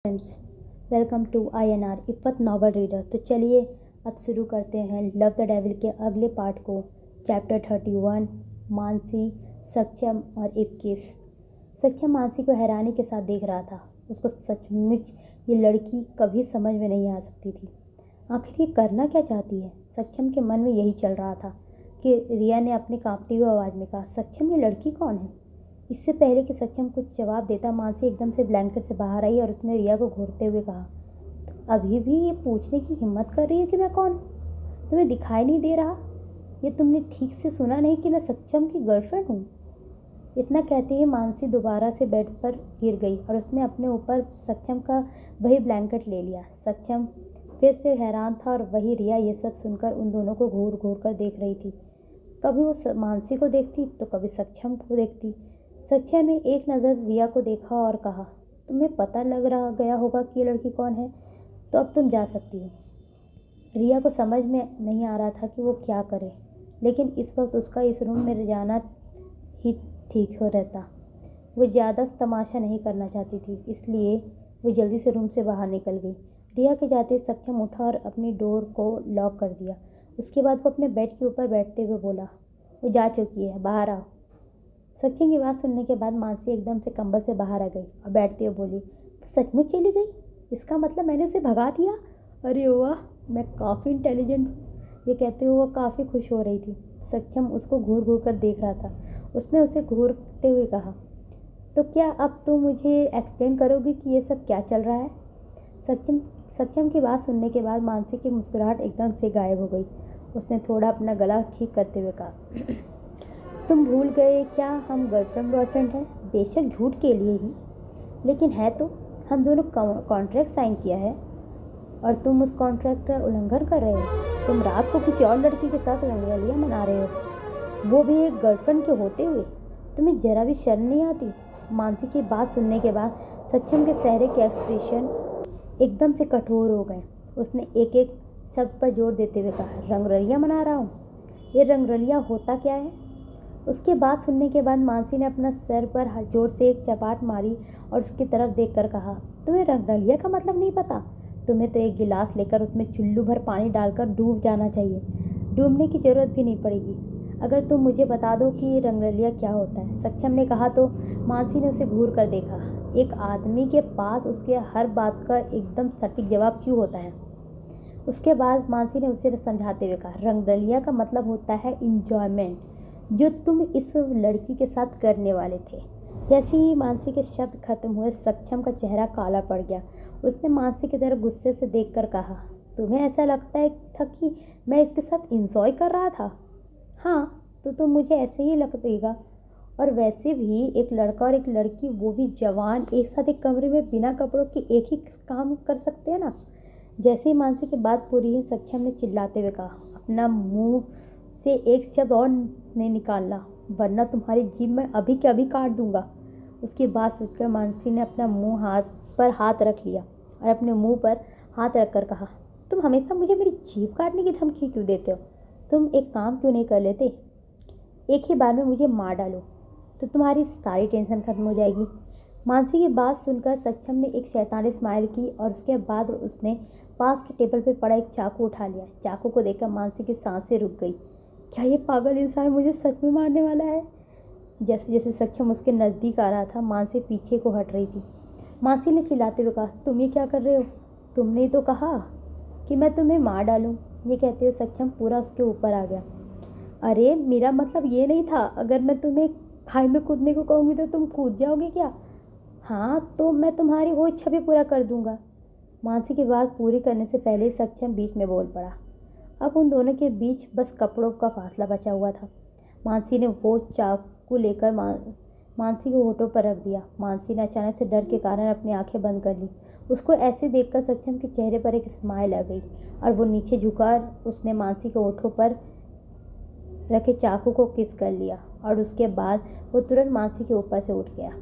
Friends, welcome to INR इफ़त novel reader. तो चलिए अब शुरू करते हैं लव द डेविल के अगले पार्ट को। चैप्टर 31 मानसी, सक्षम और 21। सक्षम मानसी को हैरानी के साथ देख रहा था। उसको सचमुच ये लड़की कभी समझ में नहीं आ सकती थी। आखिर ये करना क्या चाहती है? सक्षम के मन में यही चल रहा था कि रिया ने अपनी कांपती हुई आवाज़ में कहा, सक्षम, ये लड़की कौन है? इससे पहले कि सक्षम कुछ जवाब देता, मानसी एकदम से ब्लैंकेट से बाहर आई और उसने रिया को घूरते हुए कहा, तुम अभी भी ये पूछने की हिम्मत कर रही हो कि मैं कौन हूँ? तुम्हें दिखाई नहीं दे रहा? ये तुमने ठीक से सुना नहीं कि मैं सक्षम की गर्लफ्रेंड हूँ? इतना कहते ही मानसी दोबारा से बेड पर गिर गई और उसने अपने ऊपर सक्षम का वही ब्लैंकेट ले लिया। सक्षम फिर से हैरान था और वही रिया ये सब सुनकर उन दोनों को घूर घूर कर देख रही थी। कभी वो मानसी को देखती तो कभी सक्षम को देखती। सक्षम ने एक नज़र रिया को देखा और कहा, तुम्हें पता लग रहा गया होगा कि ये लड़की कौन है, तो अब तुम जा सकती हो। रिया को समझ में नहीं आ रहा था कि वो क्या करे, लेकिन इस वक्त उसका इस रूम में जाना ही ठीक हो रहता। वो ज़्यादा तमाशा नहीं करना चाहती थी, इसलिए वो जल्दी से रूम से बाहर निकल गई। रिया के जाते सक्षम उठा और अपनी डोर को लॉक कर दिया। उसके बाद वो अपने बेड के ऊपर बैठते हुए बोला, वो जा चुकी है, बाहर आओ। सक्षम की बात सुनने के बाद मानसी एकदम से कंबल से बाहर आ गई और बैठते हुए बोली, वो सचमुच चली गई? इसका मतलब मैंने उसे भगा दिया? अरे वाह, मैं काफ़ी इंटेलिजेंट हूँ। ये कहते हुए वो काफ़ी खुश हो रही थी। सक्षम उसको घूर घूर कर देख रहा था। उसने उसे घूरते हुए कहा, तो क्या अब तुम मुझे एक्सप्लेन करोगी कि ये सब क्या चल रहा है? सक्षम की बात सुनने के बाद मानसी की मुस्कुराहट एकदम से गायब हो गई। उसने थोड़ा अपना गला ठीक करते हुए कहा, तुम भूल गए क्या हम गर्लफ्रेंड बॉयफ्रेंड हैं? बेशक झूठ के लिए ही, लेकिन है तो। हम दोनों कॉन्ट्रैक्ट साइन किया है और तुम उस कॉन्ट्रैक्ट का उल्लंघन कर रहे हो। तुम रात को किसी और लड़की के साथ रंगरलियां मना रहे हो, वो भी एक गर्लफ्रेंड के होते हुए। तुम्हें जरा भी शर्म नहीं आती? मानसी की बात सुनने के बाद सक्षम के चेहरे के एक्सप्रेशन एकदम से कठोर हो गए। उसने एक एक शब्द पर जोर देते हुए कहा, रंगरलियां मना रहा हूँ? ये रंगरलियां होता क्या है? उसके बात सुनने के बाद मानसी ने अपना सर पर जोर से एक चपाट मारी और उसकी तरफ देखकर कहा, तुम्हें रंगरलिया का मतलब नहीं पता? तुम्हें तो एक गिलास लेकर उसमें चुल्लू भर पानी डालकर डूब जाना चाहिए। डूबने की ज़रूरत भी नहीं पड़ेगी अगर तुम मुझे बता दो कि रंगरलिया क्या होता है। सक्षम ने कहा तो मानसी ने उसे घूर कर देखा। एक आदमी के पास उसके हर बात का एकदम सटीक जवाब क्यों होता है? उसके बाद मानसी ने उसे समझाते हुए कहा, रंगरलिया का मतलब होता है इंजॉयमेंट, जो तुम इस लड़की के साथ करने वाले थे। जैसे ही मानसी के शब्द खत्म हुए, सक्षम का चेहरा काला पड़ गया। उसने मानसी की तरफ गुस्से से देखकर कहा, तुम्हें ऐसा लगता था कि मैं इसके साथ इंजॉय कर रहा था? हाँ, तो मुझे ऐसे ही लगेगा। और वैसे भी एक लड़का और एक लड़की, वो भी जवान, एक साथ एक कमरे में बिना कपड़ों के एक ही काम कर सकते हैं ना? जैसे ही मानसी की बात पूरी हुई, सक्षम ने चिल्लाते हुए कहा, अपना मुंह से एक शब्द और नहीं निकालना, वरना तुम्हारी जीभ में अभी के अभी काट दूंगा। उसकी बात सुनकर मानसी ने अपना मुंह पर हाथ रख लिया और अपने मुंह पर हाथ रखकर कहा, तुम हमेशा मुझे मेरी जीभ काटने की धमकी क्यों देते हो? तुम एक काम क्यों नहीं कर लेते? एक ही बार में मुझे मार डालो तो तुम्हारी सारी टेंशन खत्म हो जाएगी। मानसी की बात सुनकर सक्षम ने एक शैतानी स्माइल की और उसके बाद उसने पास के टेबल पर पड़ा एक चाकू उठा लिया। चाकू को देखकर मानसी की सांसें रुक गई। क्या ये पागल इंसान मुझे सच में मारने वाला है? जैसे जैसे सक्षम उसके नज़दीक आ रहा था, मानसी पीछे को हट रही थी। मानसी ने चिल्लाते हुए कहा, तुम ये क्या कर रहे हो? तुमने तो कहा कि मैं तुम्हें मार डालूं। ये कहते हुए सक्षम पूरा उसके ऊपर आ गया। अरे मेरा मतलब ये नहीं था। अगर मैं तुम्हें खाई में कूदने को कहूँगी तो तुम कूद जाओगे क्या? हाँ, तो मैं तुम्हारी वो इच्छा भी पूरा कर दूंगा। मानसी की बात पूरी करने से पहले सक्षम बीच में बोल पड़ा। अब उन दोनों के बीच बस कपड़ों का फासला बचा हुआ था। मानसी ने वो चाकू लेकर मानसी के होठों पर रख दिया। मानसी ने अचानक से डर के कारण अपनी आंखें बंद कर ली। उसको ऐसे देखकर सक्षम के चेहरे पर एक स्माइल आ गई और वो नीचे झुककर उसने मानसी के होठों पर रखे चाकू को किस कर लिया और उसके बाद वो तुरंत मानसी के ऊपर से उठ गया।